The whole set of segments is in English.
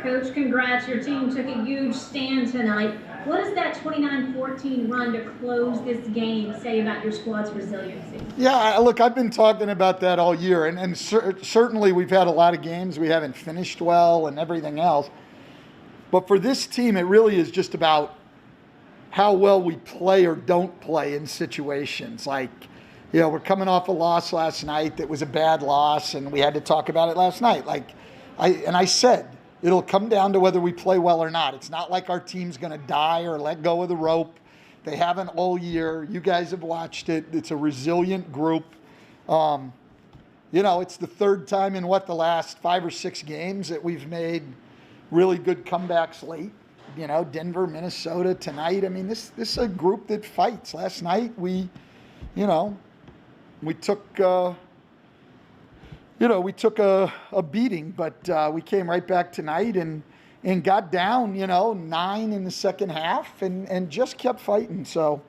Coach, congrats. Your team took a huge stand tonight. What does that 29-14 run to close this game say about your squad's resiliency? Yeah, look, I've been talking about that all year, and certainly we've had a lot of games we haven't finished well and everything else. But for this team, it really is just about how well we play or don't play in situations. Like, we're coming off a loss last night that was a bad loss, and we had to talk about it last night. I said, it'll come down to whether we play well or not. It's not like our team's going to die or let go of the rope. They haven't all year. You guys have watched it. It's a resilient group. It's the third time in the last 5 or 6 games that we've made really good comebacks late. Denver, Minnesota tonight. I mean, this is a group that fights. Last night we took a beating, but we came right back tonight and got down 9 in the second half and just kept fighting. So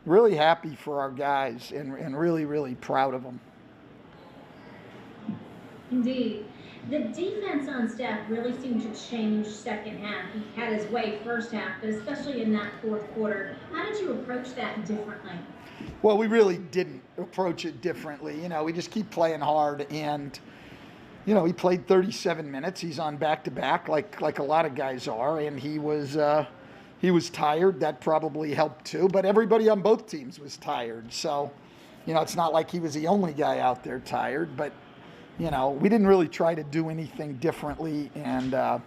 really happy for our guys and really, really proud of them. Indeed. The defense on staff really seemed to change second half. He had his way first half, but especially in that fourth quarter. How did you approach that differently? Well, we really didn't approach it differently. We just keep playing hard, and he played 37 minutes. He's on back-to-back like a lot of guys are, and he was tired. That probably helped too, but everybody on both teams was tired. So, it's not like he was the only guy out there tired, but we didn't really try to do anything differently, and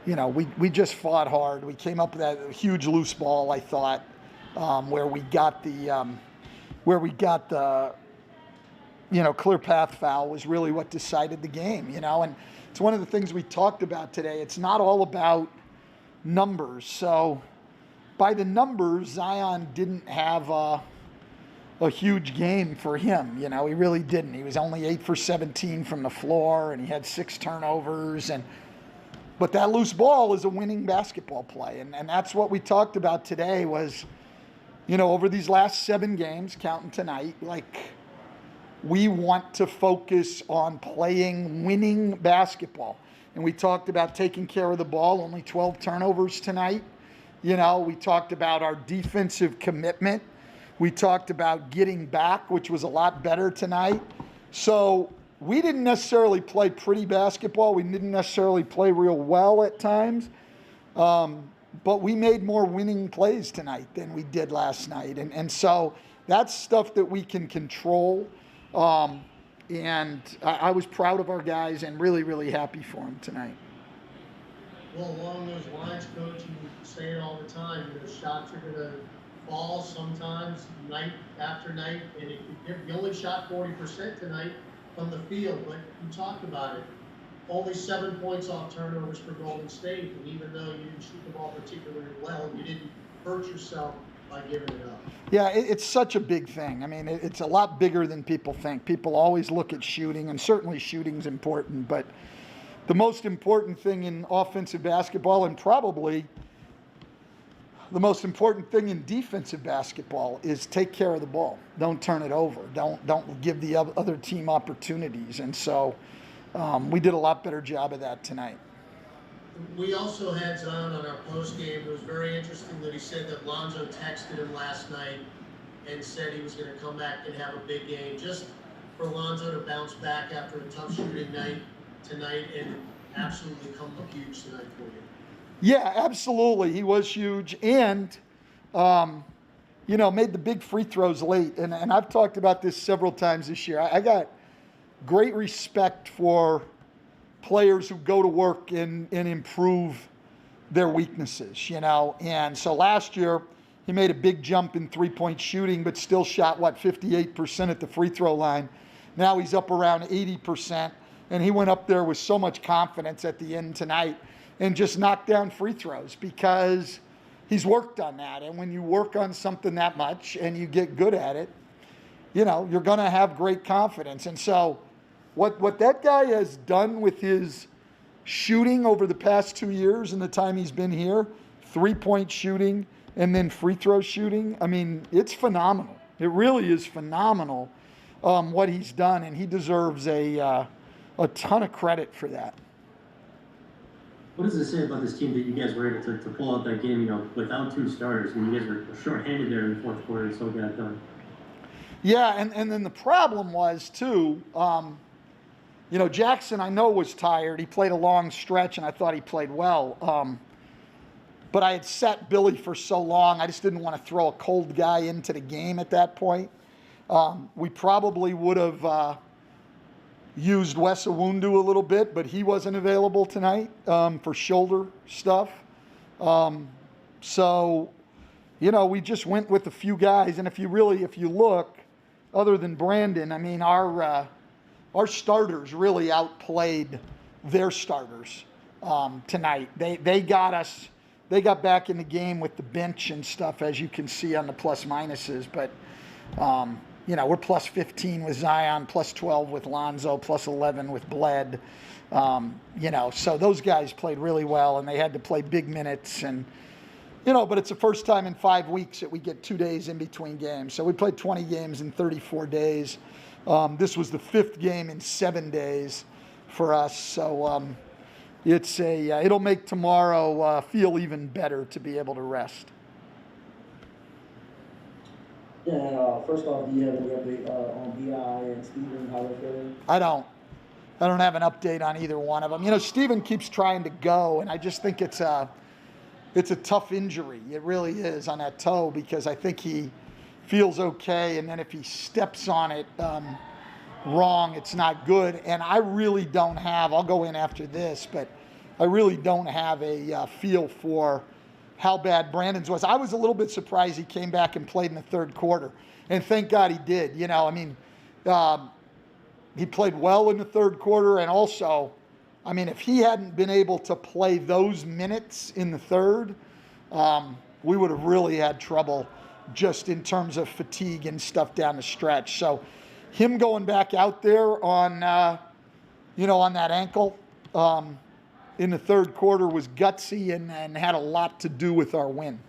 we just fought hard. We came up with that huge loose ball, I thought, where we got the clear path foul was really what decided the game. And it's one of the things we talked about today. It's not all about numbers. So by the numbers, Zion didn't have a huge game for him. He really didn't. He was only 8 for 17 from the floor, and he had 6 turnovers. But that loose ball is a winning basketball play, and that's what we talked about today was, over these last 7 games, counting tonight, we want to focus on playing winning basketball. And we talked about taking care of the ball, only 12 turnovers tonight. We talked about our defensive commitment. We talked about getting back, which was a lot better tonight. So we didn't necessarily play pretty basketball. We didn't necessarily play real well at times. But we made more winning plays tonight than we did last night. And so that's stuff that we can control. And I was proud of our guys and really, really happy for them tonight. Well, along those lines, Coach, you say it all the time, shots are going to fall sometimes night after night, and you only shot 40% tonight from the field, but you talked about it. Only 7 points off turnovers for Golden State, and even though you didn't shoot the ball particularly well, you didn't hurt yourself by giving it up. Yeah, it's such a big thing. I mean, it's a lot bigger than people think. People always look at shooting, and certainly shooting's important, but the most important thing in offensive basketball, and probably the most important thing in defensive basketball, is take care of the ball. Don't turn it over. Don't give the other team opportunities. And so we did a lot better job of that tonight. We also had Zion on our post game. It was very interesting that he said that Lonzo texted him last night and said he was going to come back and have a big game. Just for Lonzo to bounce back after a tough shooting night tonight and absolutely come up huge tonight for you. Yeah, absolutely. He was huge and, made the big free throws late. And I've talked about this several times this year. I got great respect for players who go to work and improve their weaknesses, And so last year, he made a big jump in three-point shooting, but still shot, 58% at the free throw line. Now he's up around 80%, and he went up there with so much confidence at the end tonight and just knocked down free throws because he's worked on that. And when you work on something that much and you get good at it, you're going to have great confidence. And so what that guy has done with his shooting over the past 2 years and the time he's been here, three-point shooting and then free throw shooting, I mean, it's phenomenal. It really is phenomenal what he's done, and he deserves a a ton of credit for that. What does it say about this team that you guys were able to pull out that game, without 2 starters? I mean, you guys were short-handed there in the fourth quarter and still got it done. Yeah, and then the problem was, too, Jackson, I know, was tired. He played a long stretch, and I thought he played well. But I had sat Billy for so long, I just didn't want to throw a cold guy into the game at that point. We probably would have used Wes Iwundu a little bit, but he wasn't available tonight for shoulder stuff. So, we just went with a few guys. And if you look, other than Brandon, I mean, our starters really outplayed their starters tonight. They got back in the game with the bench and stuff, as you can see on the plus minuses. But, we're plus 15 with Zion, plus 12 with Lonzo, plus 11 with Bled. So those guys played really well, and they had to play big minutes. And, but it's the first time in 5 weeks that we get 2 days in between games. So we played 20 games in 34 days. This was the 5th game in 7 days for us. So it'll make tomorrow feel even better to be able to rest. Yeah, first off, do you have any update on BI and Steven, how they're feeling? I don't have an update on either one of them. Steven keeps trying to go, and I just think it's a tough injury. It really is, on that toe, because I think he feels okay, and then if he steps on it wrong, it's not good. And I really don't have, I'll go in after this, but I really don't have a feel for how bad Brandon's was. I was a little bit surprised he came back and played in the third quarter, and thank God he did. He played well in the third quarter, and also, if he hadn't been able to play those minutes in the third, we would have really had trouble just in terms of fatigue and stuff down the stretch. So him going back out there on that ankle in the third quarter was gutsy and had a lot to do with our win.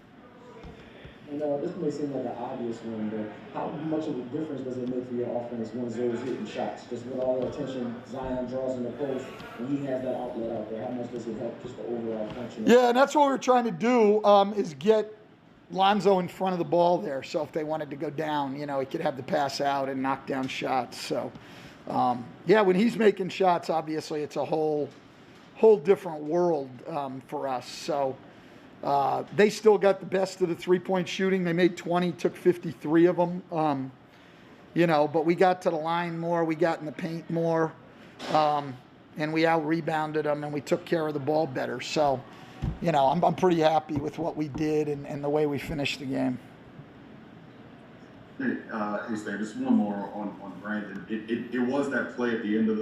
And this may seem like an obvious one, but how much of a difference does it make for your offense when Zoe's hitting shots? Just with all the attention Zion draws in the post, and he has that outlet out there, how much does it help just the overall function? Yeah, and that's what we were trying to do, is get Lonzo in front of the ball there. So if they wanted to go down, he could have the pass out and knock down shots. So, when he's making shots, obviously it's a whole different world for us. So they still got the best of the three-point shooting. They made 20, took 53 of them. But we got to the line more, we got in the paint more, and we out-rebounded them, and we took care of the ball better. So, I'm pretty happy with what we did and the way we finished the game. Hey, Stan, just one more on Brandon. It was that play at the end of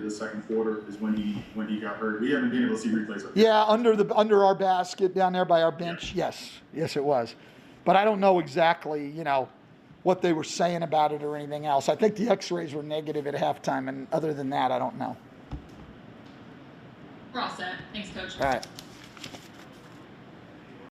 the second quarter is when he got hurt. We haven't been able to see replays of it. Yeah, under our basket down there by our bench. Yeah. Yes, it was. But I don't know exactly, what they were saying about it or anything else. I think the X-rays were negative at halftime, and other than that, I don't know. We're all set. Thanks, Coach. All right.